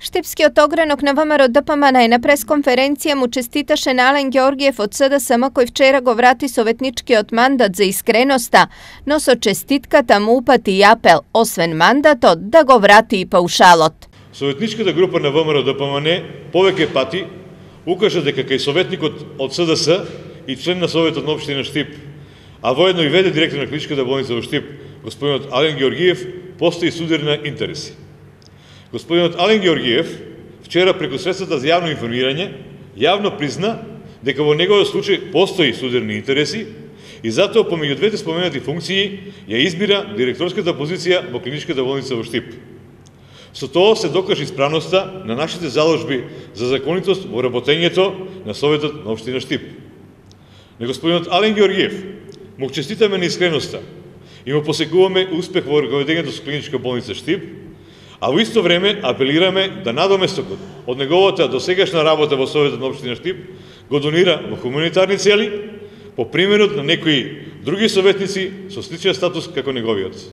Štipski ogranok na ВМРО ДПМН на прес-конференција му честиташе на Ален Георгиев од СДСМ кој вчера го врати советничкиот мандат за искреноста, но со честитката му упати и апел, освен мандатот, да го врати и паушалот. Советничката група на ВМРО ДПМН повеќе пати укажа дека кај советникот од СДС и член на Советот на општина Штип, а воедно и веде директор на клиничката болница во Штип, господинот Ален Георгиев, постои судирни интереси. Господинот Ален Георгиев вчера преку средствата за јавно информирање јавно призна дека во неговиот случај постои судирни интереси и затоа помеѓу двете споменати функции ја избира директорската позиција во клиничката болница во Штип. Со тоа се докажа исправноста на нашите заложби за законитост во работењето на Советот на општина Штип. На господинот Ален Георгиев му честитаме на искреноста и му посекуваме успех во раководењето со клиничка болница Штип, а во исто време апелираме да надоместокот од неговата досегашна работа во Советот на општина Штип го донира во хуманитарни цели, по примерот на некои други советници со сличен статус како неговиот.